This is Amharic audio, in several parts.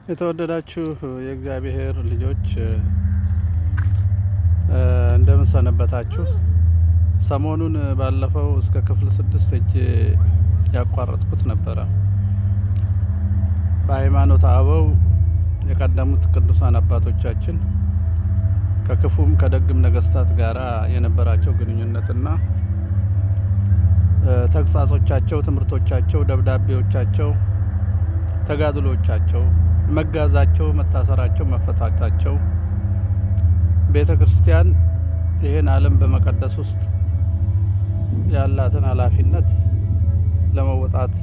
የተወደዳችሁ የእግዚአብሔር ልጆች እንደምን ሰነበታችሁ? ሰሞኑን ባለፈው እስከ ክፍል 6 እጅ ያቋረጥኩት ነበረ። በሃይማኖት አበው የቀደሙት ቅዱሳን አባቶቻችን ከክፉም ከደግም ነገስታት ጋር የነበራቸው ግንኙነትና ተግሳጾቻቸው፣ ትምህርቶቻቸው፣ ደብዳቤዎቻቸው፣ ተጋድሎቻቸው፣ መጋዛቸው፣ መታሰራቸው፣ መፈታታቸው ቤተ ክርስቲያን ይህን ዓለም በመቀደስ ውስጥ ያላትን ኃላፊነት ለመወጣት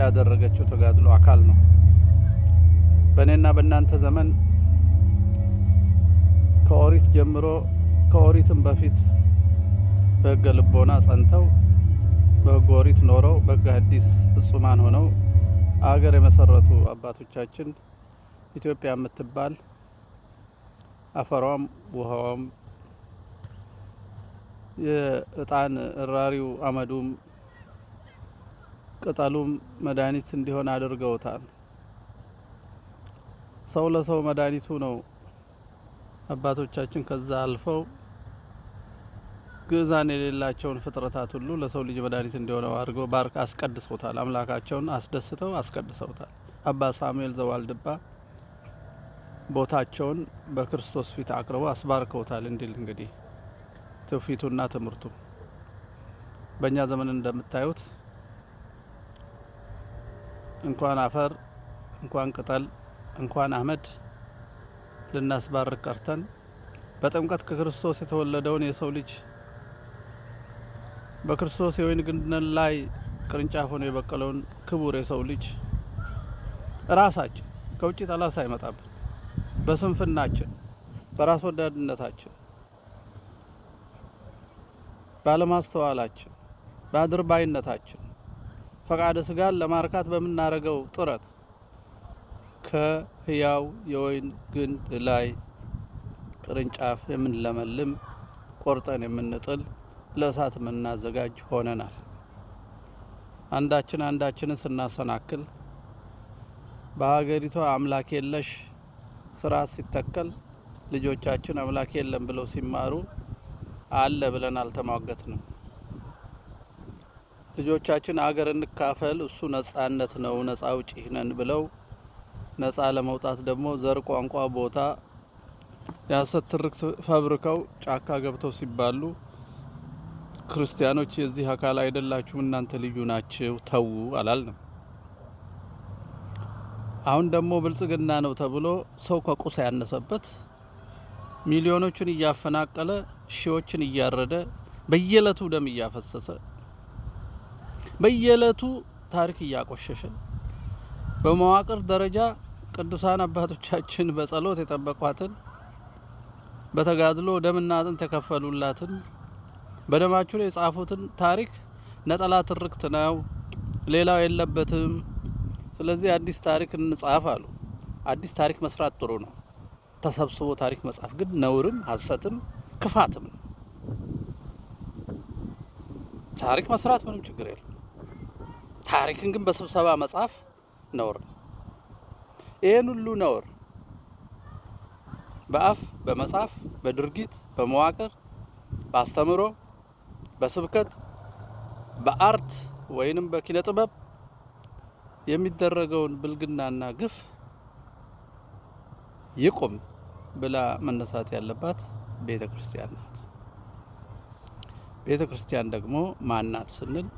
ያደረገችው ተጋድሎ አካል ነው። በእኔና በእናንተ ዘመን ከኦሪት ጀምሮ ከኦሪትም በፊት በሕገ ልቦና ጸንተው በሕገ ኦሪት ኖረው በሕገ ሐዲስ ፍጹማን ሆነው አገር የመሰረቱ አባቶቻችን ኢትዮጵያ የምትባል አፈሯም ውሃዋም የእጣን እራሪው አመዱም ቅጠሉም መድኃኒት እንዲሆን አድርገውታል። ሰው ለሰው መድኃኒቱ ነው። አባቶቻችን ከዛ አልፈው ግዛን የሌላቸውን ፍጥረታት ሁሉ ለሰው ልጅ መድኃኒት እንዲሆነው አድርገው ባርክ አስቀድሰውታል። አምላካቸውን አስደስተው አስቀድሰውታል። አባ ሳሙኤል ዘዋልድባ ቦታቸውን በክርስቶስ ፊት አቅርበው አስባርከውታል እንዲል እንግዲህ ትውፊቱና ትምህርቱ። በእኛ ዘመን እንደምታዩት እንኳን አፈር እንኳን ቅጠል እንኳን አመድ ልናስባርክ ቀርተን በጥምቀት ከክርስቶስ የተወለደውን የሰው ልጅ በክርስቶስ የወይን ግንድ ላይ ቅርንጫፍ ሆኖ የበቀለውን ክቡር የሰው ልጅ ራሳችን ከውጭ ጠላት ሳይመጣብን በስንፍናችን፣ በራስ ወዳድነታችን፣ ባለማስተዋላችን፣ በአድርባይነታችን ፈቃደ ስጋን ለማርካት በምናረገው ጥረት ከህያው የወይን ግንድ ላይ ቅርንጫፍ የምንለመልም ቆርጠን የምንጥል ለእሳት የምናዘጋጅ ሆነናል። አንዳችንን ስናሰናክል በሀገሪቷ አምላክ የለሽ ስርዓት ሲተከል ልጆቻችን አምላክ የለም ብለው ሲማሩ አለ ብለን አልተሟገትንም። ልጆቻችን አገር እንካፈል እሱ ነጻነት ነው ነጻ አውጪ ነን ብለው ነጻ ለመውጣት ደግሞ ዘር፣ ቋንቋ፣ ቦታ የሐሰት ትርክት ፈብርከው ጫካ ገብተው ሲባሉ ክርስቲያኖች የዚህ አካል አይደላችሁም እናንተ ልዩ ናችሁ ተዉ አላልንም። አሁን ደግሞ ብልጽግና ነው ተብሎ ሰው ከቁስ ያነሰበት ሚሊዮኖችን እያፈናቀለ ሺዎችን እያረደ በየዕለቱ ደም እያፈሰሰ በየዕለቱ ታሪክ እያቆሸሸ በመዋቅር ደረጃ ቅዱሳን አባቶቻችን በጸሎት የጠበቋትን በተጋድሎ ደምና አጥንት የከፈሉላትን በደማቸው ላይ የጻፉትን ታሪክ ነጠላ ትርክት ነው፣ ሌላው የለበትም። ስለዚህ አዲስ ታሪክ እንጻፍ አሉ። አዲስ ታሪክ መስራት ጥሩ ነው። ተሰብስቦ ታሪክ መጻፍ ግን ነውርም ሐሰትም ክፋትም ነው። ታሪክ መስራት ምንም ችግር የለም። ታሪክን ግን በስብሰባ መጻፍ ነውር ነው። ይሄን ሁሉ ነውር በአፍ በመጻፍ በድርጊት በመዋቅር በአስተምሮ በስብከት በአርት ወይንም በኪነ ጥበብ የሚደረገውን ብልግናና ግፍ ይቁም ብላ መነሳት ያለባት ቤተ ክርስቲያን ናት። ቤተ ክርስቲያን ደግሞ ማናት ስንል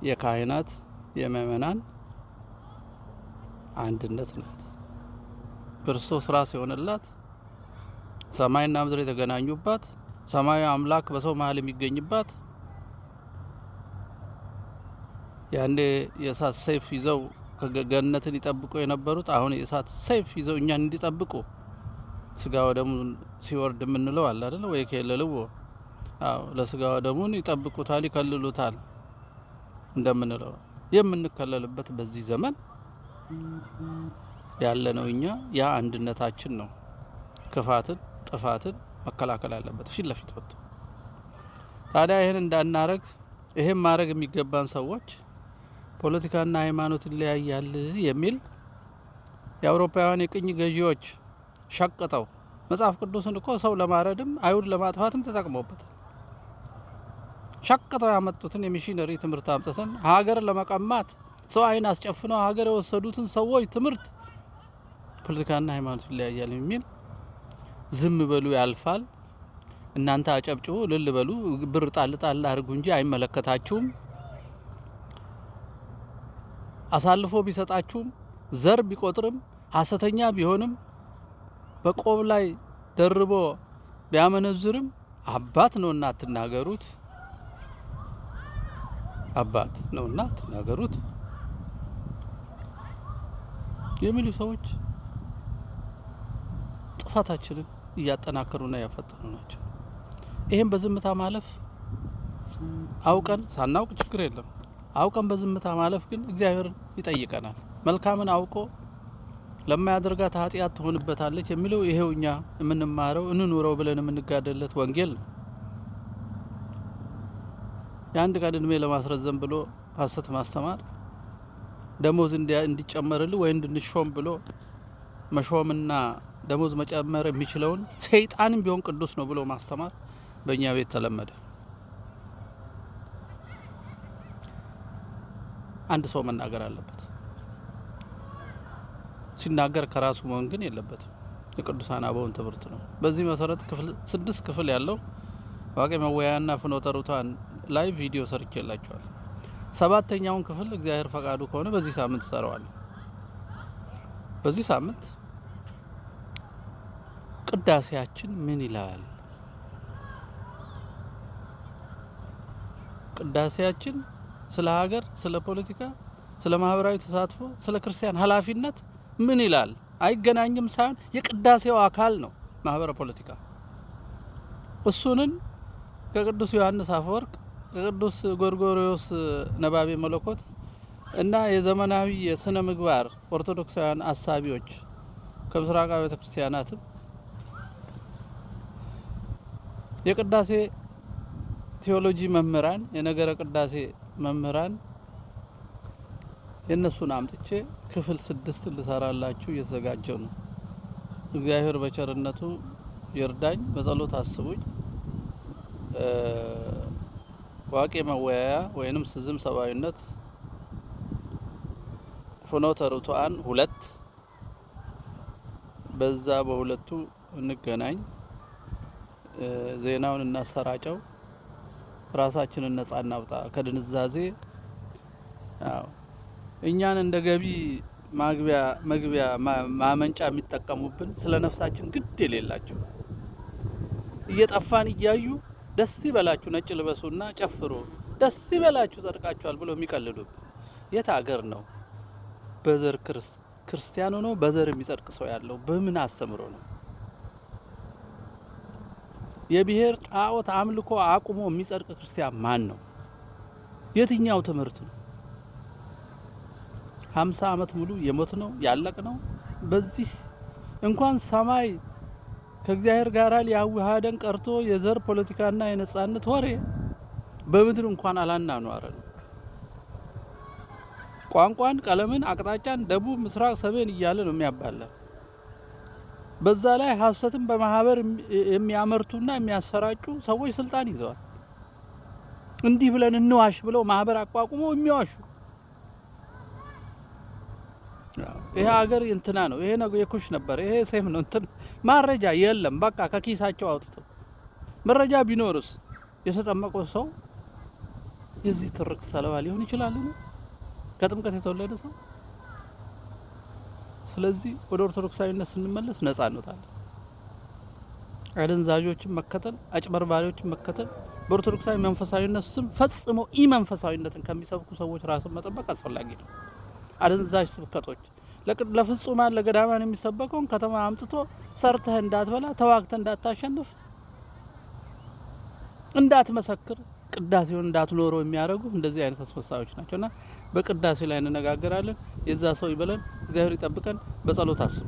የካህናት የምእመናን አንድነት ናት። ክርስቶስ ራስ የሆነላት ሰማይና ምድር የተገናኙባት ሰማያዊ አምላክ በሰው መሀል የሚገኝባት ያኔ የእሳት ሰይፍ ይዘው ገነትን ይጠብቁ የነበሩት አሁን የእሳት ሰይፍ ይዘው እኛን እንዲጠብቁ ስጋ ወደሙን ሲወርድ የምንለው አለ አይደል? ወይ ከለልዎ ለስጋ ወደሙን ይጠብቁታል፣ ይከልሉታል እንደምንለው የምንከለልበት በዚህ ዘመን ያለ ነው። እኛ ያ አንድነታችን ነው ክፋትን ጥፋትን መከላከል ያለበት ፊት ለፊት ወጥቶ። ታዲያ ይህን እንዳናረግ ይሄን ማድረግ የሚገባን ሰዎች ፖለቲካና ሃይማኖት ይለያያል የሚል የአውሮፓውያን የቅኝ ገዢዎች ሸቅጠው መጽሐፍ ቅዱስን እኮ ሰው ለማረድም አይሁድ ለማጥፋትም ተጠቅመውበታል። ሸቅጠው ያመጡትን የሚሽነሪ ትምህርት አምጥተን ሀገር ለመቀማት ሰው አይን አስጨፍነው ሀገር የወሰዱትን ሰዎች ትምህርት ፖለቲካና ሃይማኖት ይለያያል የሚል ዝም በሉ ያልፋል፣ እናንተ አጨብጭቡ ልል በሉ፣ ብር ጣል ጣል አድርጉ እንጂ አይመለከታችሁም፣ አሳልፎ ቢሰጣችሁም ዘር ቢቆጥርም ሐሰተኛ ቢሆንም በቆብ ላይ ደርቦ ቢያመነዝርም አባት ነውና አትናገሩት፣ አባት ነውና አትናገሩት የሚሉ ሰዎች ጥፋታችንን እያጠናከሩና ያፈጠኑ ናቸው። ይሄን በዝምታ ማለፍ አውቀን ሳናውቅ ችግር የለም። አውቀን በዝምታ ማለፍ ግን እግዚአብሔርን ይጠይቀናል። መልካምን አውቆ ለማያደርጋት ኃጢአት ትሆንበታለች የሚለው ይሄው እኛ የምንማረው እንኑረው ብለን የምንጋደለት ወንጌል ነው። የአንድ ቀን እድሜ ለማስረዘም ብሎ ሐሰት ማስተማር፣ ደሞዝ እንዲጨመርልህ ወይ እንድንሾም ብሎ መሾምና ደሞዝ መጨመር የሚችለውን ሰይጣንም ቢሆን ቅዱስ ነው ብሎ ማስተማር በእኛ ቤት ተለመደ። አንድ ሰው መናገር አለበት። ሲናገር ከራሱ መሆን ግን የለበትም። የቅዱሳን አበውን ትምህርት ነው። በዚህ መሰረት 6 ክፍል ያለው ዋቄ መወያያና ፍኖተ ርቱዓን ላይ ቪዲዮ ሰርቼላችኋለሁ። 7ኛውን ክፍል እግዚአብሔር ፈቃዱ ከሆነ በዚህ ሳምንት እሰራዋለሁ። በዚህ ሳምንት ቅዳሴያችን ምን ይላል? ቅዳሴያችን ስለ ሀገር፣ ስለ ፖለቲካ፣ ስለ ማህበራዊ ተሳትፎ፣ ስለ ክርስቲያን ኃላፊነት ምን ይላል? አይገናኝም ሳይሆን የቅዳሴው አካል ነው ማህበረ ፖለቲካ። እሱንን ከቅዱስ ዮሐንስ አፈወርቅ፣ ከቅዱስ ጎርጎርዮስ ነባቤ መለኮት እና የዘመናዊ የስነ ምግባር ኦርቶዶክሳውያን አሳቢዎች ከምስራቃዊ ቤተክርስቲያናትም የቅዳሴ ቴዎሎጂ መምህራን፣ የነገረ ቅዳሴ መምህራን የነሱን አምጥቼ ክፍል 6 ልሰራላችሁ እየተዘጋጀው ነው። እግዚአብሔር በቸርነቱ ይርዳኝ። በጸሎት አስቡኝ። ዋቄ መወያያ ወይንም ስዝም ሰብአዊነት ፍኖተ ርቱዓን 2 በዛ በሁለቱ እንገናኝ። ዜናውን እናሰራጨው። ራሳችንን ነጻ እናውጣ ከድንዛዜ። እኛን እንደ ገቢ መግቢያ ማመንጫ የሚጠቀሙብን ስለ ነፍሳችን ግድ የሌላቸው እየጠፋን እያዩ ደስ ይበላችሁ ነጭ ልበሱና ጨፍሩ፣ ደስ ይበላችሁ ጸድቃችኋል ብሎ የሚቀልዱብን የት ሀገር ነው? በዘር ክርስቲያን ሆኖ በዘር የሚጸድቅ ሰው ያለው በምን አስተምሮ ነው? የብሔር ጣዖት አምልኮ አቁሞ የሚጸድቅ ክርስቲያን ማን ነው? የትኛው ትምህርት ነው? 50 ዓመት ሙሉ የሞት ነው ያለቅ ነው። በዚህ እንኳን ሰማይ ከእግዚአብሔር ጋር ሊያዋሃደን ቀርቶ የዘር ፖለቲካና የነጻነት ወሬ በምድር እንኳን አላናኗረን። ቋንቋን፣ ቀለምን፣ አቅጣጫን ደቡብ፣ ምስራቅ፣ ሰሜን እያለ ነው የሚያባላ። በዛ ላይ ሐሰትን በማህበር የሚያመርቱና የሚያሰራጩ ሰዎች ስልጣን ይዘዋል። እንዲህ ብለን እንዋሽ ብለው ማህበር አቋቁሞ የሚዋሹ ይሄ ሀገር እንትና ነው፣ ይሄ ነው የኩሽ ነበር፣ ይሄ ሴም ነው እንትን ማረጃ የለም። በቃ ከኪሳቸው አውጥተው መረጃ ቢኖርስ የተጠመቀው ሰው የዚህ ትርክት ሰለባ ሊሆን ይችላል ነው ከጥምቀት የተወለደ ሰው። ስለዚህ ወደ ኦርቶዶክሳዊነት ስንመለስ ነጻ እንወጣለን። አደንዛዦችን መከተል፣ አጭበርባሪዎችን መከተል፣ በኦርቶዶክሳዊ መንፈሳዊነት ስም ፈጽሞ ኢመንፈሳዊነትን ከሚሰብኩ ሰዎች ራስን መጠበቅ አስፈላጊ ነው። አደንዛዥ ስብከቶች ለፍጹማን ለገዳማን የሚሰበከውን ከተማ አምጥቶ ሰርተህ እንዳትበላ፣ ተዋግተህ እንዳታሸንፍ፣ እንዳትመሰክር፣ ቅዳሴውን እንዳትኖረው የሚያደርጉ እንደዚህ አይነት አስመሳዮች ናቸውና በቅዳሴ ላይ እንነጋገራለን። የዛ ሰው ይበለን። እግዚአብሔር ይጠብቀን። በጸሎት አስቡ።